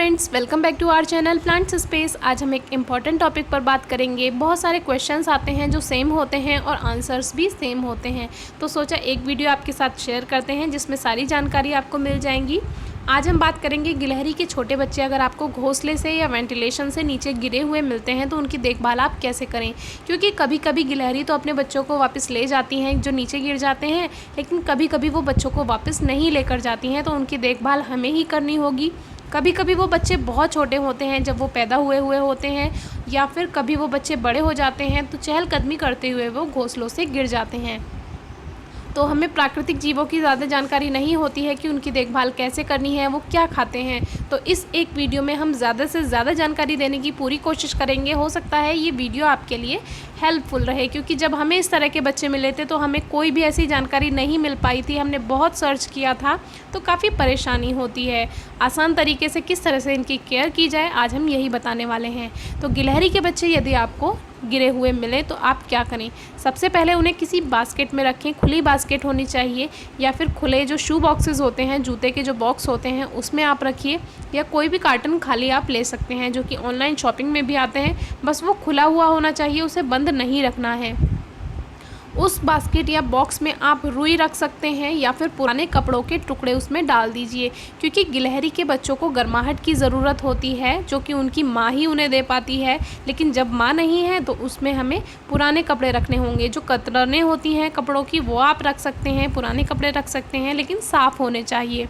Friends, welcome back to our channel Plants Space. आज हम एक इम्पॉर्टेंट टॉपिक पर बात करेंगे। बहुत सारे क्वेश्चंस आते हैं जो सेम होते हैं और आंसर्स भी सेम होते हैं, तो सोचा एक वीडियो आपके साथ शेयर करते हैं जिसमें सारी जानकारी आपको मिल जाएंगी। आज हम बात करेंगे गिलहरी के छोटे बच्चे अगर आपको घोंसले से या वेंटिलेशन से नीचे गिरे हुए मिलते हैं तो उनकी देखभाल आप कैसे करें, क्योंकि कभी कभी गिलहरी तो अपने बच्चों को वापस ले जाती हैं जो नीचे गिर जाते हैं, लेकिन कभी कभी वो बच्चों को वापस नहीं लेकर जाती हैं, तो उनकी देखभाल हमें ही करनी होगी। कभी कभी वो बच्चे बहुत छोटे होते हैं जब वो पैदा हुए होते हैं, या फिर कभी वो बच्चे बड़े हो जाते हैं तो चहलकदमी करते हुए वो घोंसलों से गिर जाते हैं। तो हमें प्राकृतिक जीवों की ज़्यादा जानकारी नहीं होती है कि उनकी देखभाल कैसे करनी है, वो क्या खाते हैं। तो इस एक वीडियो में हम ज़्यादा से ज़्यादा जानकारी देने की पूरी कोशिश करेंगे। हो सकता है ये वीडियो आपके लिए हेल्पफुल रहे, क्योंकि जब हमें इस तरह के बच्चे मिले थे तो हमें कोई भी ऐसी जानकारी नहीं मिल पाई थी। हमने बहुत सर्च किया था, तो काफ़ी परेशानी होती है। आसान तरीके से किस तरह से इनकी केयर की जाए आज हम यही बताने वाले हैं। तो गिलहरी के बच्चे यदि आपको गिरे हुए मिले तो आप क्या करें। सबसे पहले उन्हें किसी बास्केट में रखें, खुली बास्केट होनी चाहिए, या फिर खुले जो शू बॉक्सेस होते हैं, जूते के जो बॉक्स होते हैं उसमें आप रखिए, या कोई भी कार्टन खाली आप ले सकते हैं जो कि ऑनलाइन शॉपिंग में भी आते हैं। बस वो खुला हुआ होना चाहिए, उसे बंद नहीं रखना है। उस बास्केट या बॉक्स में आप रुई रख सकते हैं या फिर पुराने कपड़ों के टुकड़े उसमें डाल दीजिए, क्योंकि गिलहरी के बच्चों को गर्माहट की ज़रूरत होती है जो कि उनकी माँ ही उन्हें दे पाती है। लेकिन जब माँ नहीं है तो उसमें हमें पुराने कपड़े रखने होंगे। जो कतरनें होती हैं कपड़ों की वो आप रख सकते हैं, पुराने कपड़े रख सकते हैं, लेकिन साफ़ होने चाहिए।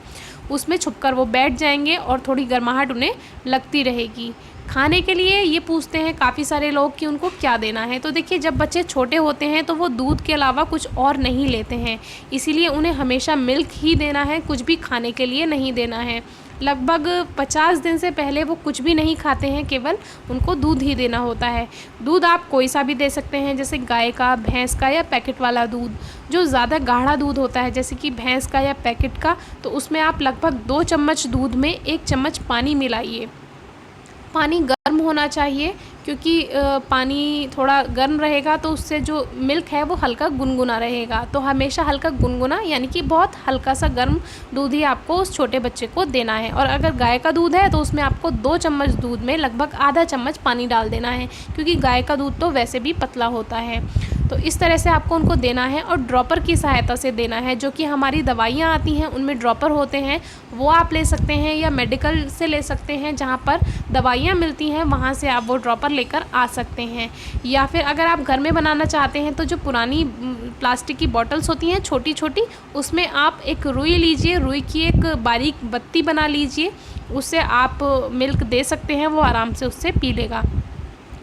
उसमें छुपकर वो बैठ जाएंगे और थोड़ी गर्माहट उन्हें लगती रहेगी। खाने के लिए ये पूछते हैं काफ़ी सारे लोग कि उनको क्या देना है। तो देखिए, जब बच्चे छोटे होते हैं तो वो दूध के अलावा कुछ और नहीं लेते हैं, इसीलिए उन्हें हमेशा मिल्क ही देना है, कुछ भी खाने के लिए नहीं देना है। लगभग 50 दिन से पहले वो कुछ भी नहीं खाते हैं, केवल उनको दूध ही देना होता है। दूध आप कोई सा भी दे सकते हैं, जैसे गाय का, भैंस का या पैकेट वाला दूध। जो ज़्यादा गाढ़ा दूध होता है जैसे कि भैंस का या पैकेट का, तो उसमें आप लगभग 2 चम्मच दूध में 1 चम्मच पानी मिलाइए। पानी गर्म होना चाहिए, क्योंकि पानी थोड़ा गर्म रहेगा तो उससे जो मिल्क है वो हल्का गुनगुना रहेगा। तो हमेशा हल्का गुनगुना यानी कि बहुत हल्का सा गर्म दूध ही आपको उस छोटे बच्चे को देना है। और अगर गाय का दूध है तो उसमें आपको 2 चम्मच दूध में लगभग आधा चम्मच पानी डाल देना है, क्योंकि गाय का दूध तो वैसे भी पतला होता है। तो इस तरह से आपको उनको देना है, और ड्रॉपर की सहायता से देना है। जो कि हमारी दवाइयाँ आती हैं उनमें ड्रॉपर होते हैं, वो आप ले सकते हैं, या मेडिकल से ले सकते हैं जहाँ पर दवाइयाँ मिलती हैं, वहाँ से आप वो ड्रॉपर लेकर आ सकते हैं। या फिर अगर आप घर में बनाना चाहते हैं तो जो पुरानी प्लास्टिक की बॉटल्स होती हैं छोटी छोटी, उसमें आप एक रुई लीजिए, रुई की एक बारीक बत्ती बना लीजिए, उससे आप मिल्क दे सकते हैं, वो आराम से उससे पी लेगा।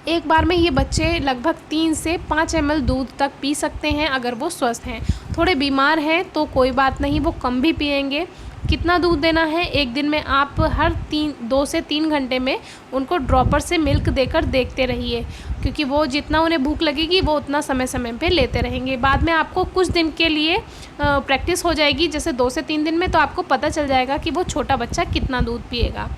एक बार में ये बच्चे लगभग 3 से 5 ml दूध तक पी सकते हैं अगर वो स्वस्थ हैं। थोड़े बीमार हैं तो कोई बात नहीं, वो कम भी पिएंगे। कितना दूध देना है, एक दिन में आप हर 2 से 3 घंटे में उनको ड्रॉपर से मिल्क देकर देखते रहिए, क्योंकि वो जितना उन्हें भूख लगेगी वो उतना समय समय पे लेते रहेंगे। बाद में आपको कुछ दिन के लिए प्रैक्टिस हो जाएगी, जैसे 2 से 3 दिन में, तो आपको पता चल जाएगा कि वो छोटा बच्चा कितना दूध पिएगा।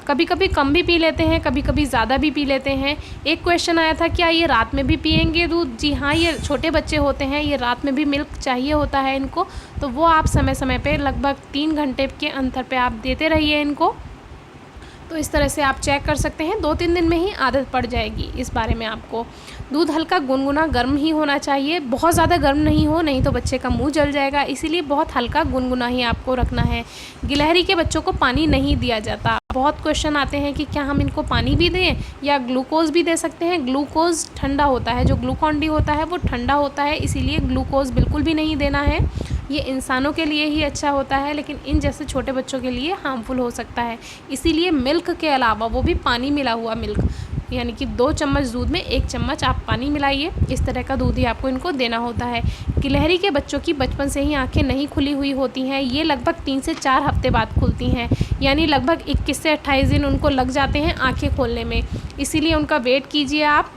कभी कभी कम भी पी लेते हैं, कभी कभी ज़्यादा भी पी लेते हैं। एक क्वेश्चन आया था, क्या ये रात में भी पिएंगे दूध? जी हाँ, ये छोटे बच्चे होते हैं, ये रात में भी मिल्क चाहिए होता है इनको, तो वो आप समय समय पे लगभग 3 घंटे के अंतर पे आप देते रहिए इनको। तो इस तरह से आप चेक कर सकते हैं, 2-3 दिन में ही आदत पड़ जाएगी इस बारे में आपको। दूध हल्का गुनगुना गर्म ही होना चाहिए, बहुत ज़्यादा गर्म नहीं हो, नहीं तो बच्चे का मुंह जल जाएगा, इसीलिए बहुत हल्का गुनगुना ही आपको रखना है। गिलहरी के बच्चों को पानी नहीं दिया जाता। बहुत क्वेश्चन आते हैं कि क्या हम इनको पानी भी दें या ग्लूकोज़ भी दे सकते हैं। ग्लूकोज़ ठंडा होता है, जो ग्लूकॉन डी होता है वो ठंडा होता है, इसीलिए ग्लूकोज़ बिल्कुल भी नहीं देना है। ये इंसानों के लिए ही अच्छा होता है, लेकिन इन जैसे छोटे बच्चों के लिए हार्मफुल हो सकता है। इसीलिए मिल्क के अलावा, वो भी पानी मिला हुआ मिल्क, यानी कि 2 चम्मच दूध में 1 चम्मच आप पानी मिलाइए। इस तरह का दूध ही आपको इनको देना होता है। गिलहरी के बच्चों की बचपन से ही आंखें नहीं खुली हुई होती हैं, ये लगभग 3 से 4 हफ्ते बाद खुलती हैं, यानी लगभग 21 से 28 दिन उनको लग जाते हैं आंखें खोलने में। इसीलिए उनका वेट कीजिए आप।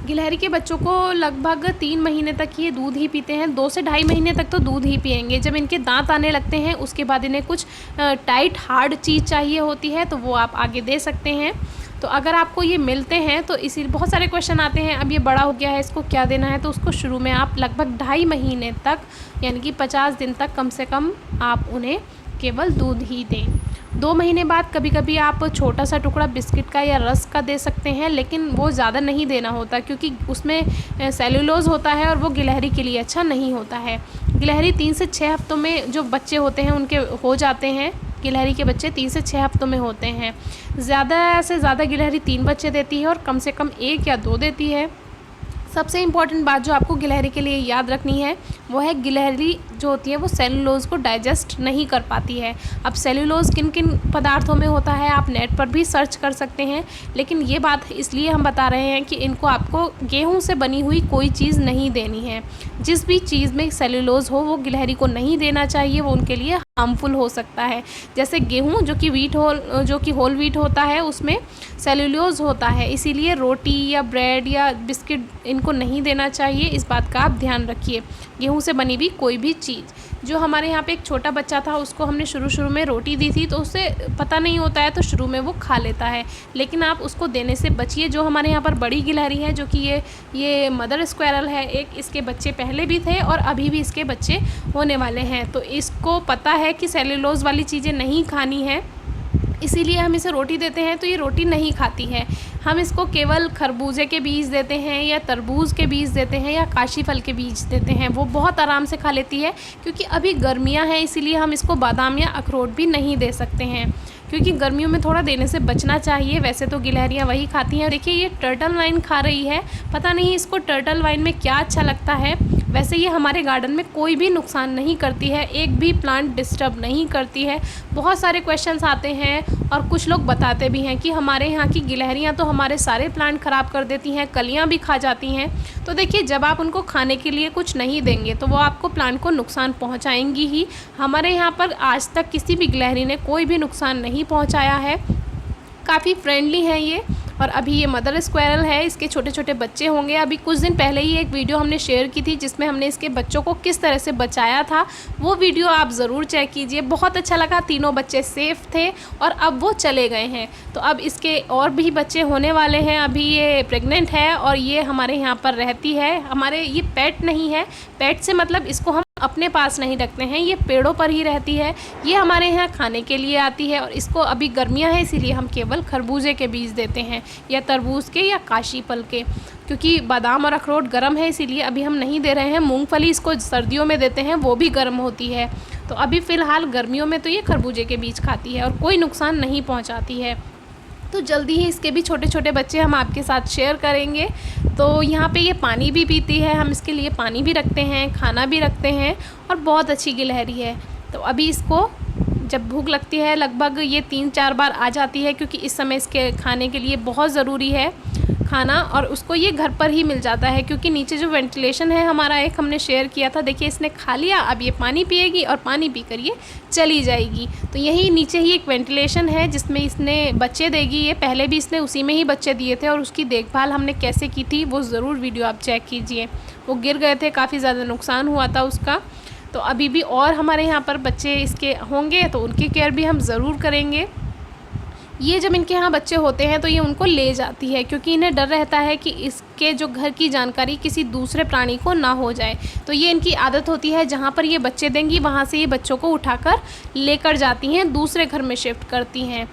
गिलहरी के बच्चों को लगभग 3 महीने तक ये दूध ही पीते हैं, 2 से ढाई महीने तक तो दूध ही पिएंगे। जब इनके दांत आने लगते हैं उसके बाद इन्हें कुछ टाइट हार्ड चीज़ चाहिए होती है, तो वो आप आगे दे सकते हैं। तो अगर आपको ये मिलते हैं तो इसी बहुत सारे क्वेश्चन आते हैं, अब ये बड़ा हो गया है इसको क्या देना है, तो उसको शुरू में आप लगभग 2.5 महीने तक, यानी कि 50 दिन तक कम से कम आप उन्हें केवल दूध ही दें। 2 महीने बाद कभी कभी आप छोटा सा टुकड़ा बिस्किट का या रस्क का दे सकते हैं, लेकिन वो ज़्यादा नहीं देना होता क्योंकि उसमें सेल्यूलोज़ होता है और वो गिलहरी के लिए अच्छा नहीं होता है। गिलहरी 3 से 6 हफ्तों में जो बच्चे होते हैं उनके हो जाते हैं। गिलहरी के बच्चे 3 से 6 हफ्तों में होते हैं। ज़्यादा से ज़्यादा गिलहरी 3 बच्चे देती है और कम से कम 1 या 2 देती है। सबसे इम्पॉर्टेंट बात जो आपको गिलहरी के लिए याद रखनी है वो है, गिलहरी जो होती है वो सेलुलोज़ को डाइजेस्ट नहीं कर पाती है। अब सेलुलोज़ किन किन पदार्थों में होता है आप नेट पर भी सर्च कर सकते हैं, लेकिन ये बात इसलिए हम बता रहे हैं कि इनको आपको गेहूं से बनी हुई कोई चीज़ नहीं देनी है। जिस भी चीज़ में सेलुलोज़ हो वो गिलहरी को नहीं देना चाहिए, वो उनके लिए हार्मफुल हो सकता है। जैसे गेहूँ जो कि होल व्हीट होता है उसमें सेलुलोज़ होता है, इसीलिए रोटी या ब्रेड या बिस्किट इनको नहीं देना चाहिए। इस बात का आप ध्यान रखिए। गेहूं से बनी भी कोई भी चीज़, जो हमारे यहाँ पे एक छोटा बच्चा था उसको हमने शुरू में रोटी दी थी, तो उससे पता नहीं होता है तो शुरू में वो खा लेता है, लेकिन आप उसको देने से बचिए। जो हमारे यहाँ पर बड़ी गिलहरी है जो कि ये मदर स्क्वेरल है, एक इसके बच्चे पहले भी थे और अभी भी इसके बच्चे होने वाले हैं, तो इसको पता है कि सेलुलोज़ वाली चीज़ें नहीं खानी है, इसीलिए हम इसे रोटी देते हैं। तो ये रोटी नहीं खाती है। हम इसको केवल खरबूजे के बीज देते हैं या तरबूज के बीज देते हैं या काशी फल के बीज देते हैं, वो बहुत आराम से खा लेती है। क्योंकि अभी गर्मियां हैं इसीलिए हम इसको बादाम या अखरोट भी नहीं दे सकते हैं, क्योंकि गर्मियों में थोड़ा देने से बचना चाहिए। वैसे तो गिलहरियाँ वही खाती हैं। देखिए ये टर्टल वाइन खा रही है, पता नहीं इसको टर्टल वाइन में क्या अच्छा लगता है। वैसे ये हमारे गार्डन में कोई भी नुकसान नहीं करती है, एक भी प्लांट डिस्टर्ब नहीं करती है। बहुत सारे क्वेश्चंस आते हैं और कुछ लोग बताते भी हैं कि हमारे यहाँ की गिलहरियाँ तो हमारे सारे प्लांट ख़राब कर देती हैं, कलियाँ भी खा जाती हैं। तो देखिए जब आप उनको खाने के लिए कुछ नहीं देंगे तो वो आपको प्लांट को नुकसान पहुँचाएंगी ही। हमारे यहाँ पर आज तक किसी भी गिलहरी ने कोई भी नुकसान नहीं पहुँचाया है, काफ़ी फ्रेंडली है ये। और अभी ये मदर स्क्वेरल है, इसके छोटे छोटे बच्चे होंगे। अभी कुछ दिन पहले ही एक वीडियो हमने शेयर की थी जिसमें हमने इसके बच्चों को किस तरह से बचाया था, वो वीडियो आप ज़रूर चेक कीजिए। बहुत अच्छा लगा, तीनों बच्चे सेफ़ थे और अब वो चले गए हैं। तो अब इसके और भी बच्चे होने वाले हैं। अभी ये प्रेग्नेंट है और ये हमारे यहाँ पर रहती है। हमारे ये पेट नहीं है, पेट से मतलब इसको हम अपने पास नहीं रखते हैं, ये पेड़ों पर ही रहती है। ये हमारे यहाँ खाने के लिए आती है और इसको अभी गर्मियाँ हैं इसीलिए हम केवल खरबूजे के बीज देते हैं या तरबूज के या काशी फल के, क्योंकि बादाम और अखरोट गर्म है इसीलिए अभी हम नहीं दे रहे हैं। मूंगफली इसको सर्दियों में देते हैं, वो भी गर्म होती है। तो अभी फ़िलहाल गर्मियों में तो ये खरबूजे के बीज खाती है और कोई नुकसान नहीं पहुँचाती है। तो जल्दी ही इसके भी छोटे छोटे बच्चे हम आपके साथ शेयर करेंगे। तो यहाँ पे ये पानी भी पीती है, हम इसके लिए पानी भी रखते हैं, खाना भी रखते हैं और बहुत अच्छी गिलहरी है। तो अभी इसको जब भूख लगती है लगभग ये 3-4 बार आ जाती है, क्योंकि इस समय इसके खाने के लिए बहुत ज़रूरी है खाना, और उसको ये घर पर ही मिल जाता है क्योंकि नीचे जो वेंटिलेशन है हमारा एक हमने शेयर किया था। देखिए इसने खा लिया, अब ये पानी पिएगी और पानी पी कर ये चली जाएगी। तो यही नीचे ही एक वेंटिलेशन है जिसमें इसने बच्चे देगी। ये पहले भी इसने उसी में ही बच्चे दिए थे और उसकी देखभाल हमने कैसे की थी वो ज़रूर वीडियो आप चेक कीजिए। वो गिर गए थे, काफ़ी ज़्यादा नुकसान हुआ था उसका। तो अभी भी और हमारे यहाँ पर बच्चे इसके होंगे तो उनकी केयर भी हम ज़रूर करेंगे। ये जब इनके यहाँ बच्चे होते हैं तो ये उनको ले जाती है, क्योंकि इन्हें डर रहता है कि इसके जो घर की जानकारी किसी दूसरे प्राणी को ना हो जाए। तो ये इनकी आदत होती है, जहाँ पर ये बच्चे देंगी वहाँ से ये बच्चों को उठाकर लेकर जाती हैं, दूसरे घर में शिफ्ट करती हैं।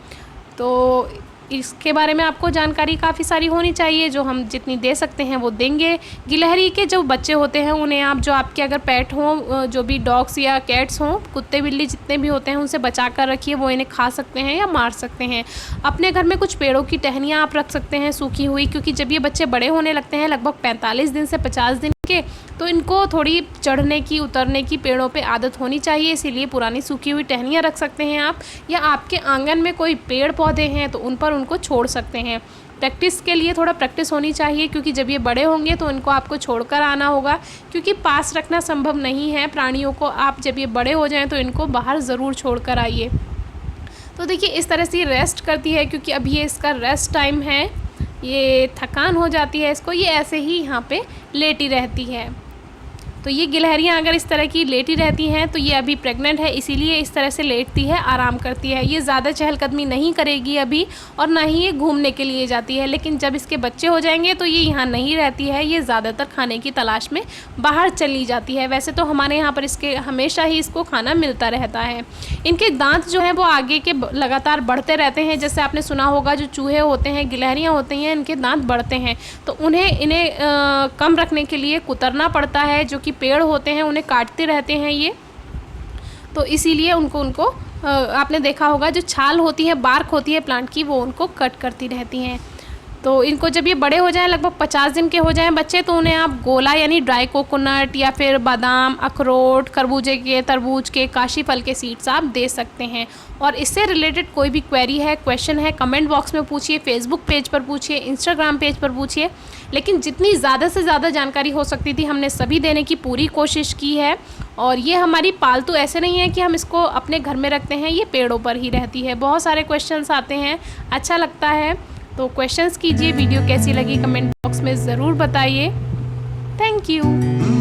तो इसके बारे में आपको जानकारी काफ़ी सारी होनी चाहिए, जो हम जितनी दे सकते हैं वो देंगे। गिलहरी के जो बच्चे होते हैं उन्हें आप, जो आपके अगर पेट हों, जो भी डॉग्स या कैट्स हों, कुत्ते बिल्ली जितने भी होते हैं उनसे बचा कर रखिए, वो इन्हें खा सकते हैं या मार सकते हैं। अपने घर में कुछ पेड़ों की टहनियाँ आप रख सकते हैं सूखी हुई, क्योंकि जब ये बच्चे बड़े होने लगते हैं लगभग 45 दिन से 50 दिन के, तो इनको थोड़ी चढ़ने की उतरने की पेड़ों पे आदत होनी चाहिए, इसीलिए पुरानी सूखी हुई टहनियाँ रख सकते हैं आप। या आपके आंगन में कोई पेड़ पौधे हैं तो उन पर उनको छोड़ सकते हैं। प्रैक्टिस के लिए थोड़ा प्रैक्टिस होनी चाहिए, क्योंकि जब ये बड़े होंगे तो इनको आपको छोड़कर आना होगा, क्योंकि पास रखना संभव नहीं है प्राणियों को। आप जब ये बड़े हो जाएं तो इनको बाहर ज़रूर छोड़ कर आइए। तो देखिए इस तरह से ये रेस्ट करती है, क्योंकि अब ये इसका रेस्ट टाइम है, ये थकान हो जाती है इसको, ये ऐसे ही यहाँ पे लेटी रहती है। तो ये गिलहरियाँ अगर इस तरह की लेटी रहती हैं तो ये अभी प्रेग्नेंट है, इसीलिए इस तरह से लेटती है, आराम करती है। ये ज़्यादा चहलकदमी नहीं करेगी अभी, और ना ही ये घूमने के लिए जाती है। लेकिन जब इसके बच्चे हो जाएंगे तो ये यहाँ नहीं रहती है, ये ज़्यादातर खाने की तलाश में बाहर चली जाती है। वैसे तो हमारे यहाँ पर इसके हमेशा ही इसको खाना मिलता रहता है। इनके दांत जो हैं वो आगे के लगातार बढ़ते रहते हैं। जैसे आपने सुना होगा जो चूहे होते हैं, गिलहरियाँ होती हैं, इनके दांत बढ़ते हैं, तो इन्हें कम रखने के लिए कुतरना पड़ता है। जो कि पेड़ होते हैं उन्हें काटते रहते हैं ये, तो इसीलिए उनको आपने देखा होगा जो छाल होती है, बार्क होती है प्लांट की, वो उनको कट करती रहती हैं। तो इनको जब ये बड़े हो जाएं, लगभग 50 दिन के हो जाएं बच्चे, तो उन्हें आप गोला यानी ड्राई कोकोनट या फिर बादाम, अखरोट, खरबूजे के, तरबूज के, काशी फल के सीड्स आप दे सकते हैं। और इससे रिलेटेड कोई भी क्वेरी है, क्वेश्चन है, कमेंट बॉक्स में पूछिए, फेसबुक पेज पर पूछिए, इंस्टाग्राम पेज पर पूछिए। लेकिन जितनी ज़्यादा से ज़्यादा जानकारी हो सकती थी हमने सभी देने की पूरी कोशिश की है। और ये हमारी पालतू ऐसे नहीं है कि हम इसको अपने घर में रखते हैं, ये पेड़ों पर ही रहती है। बहुत सारे क्वेश्चंस आते हैं, अच्छा लगता है तो क्वेश्चंस कीजिए। वीडियो कैसी लगी कमेंट बॉक्स में ज़रूर बताइए। Thank you.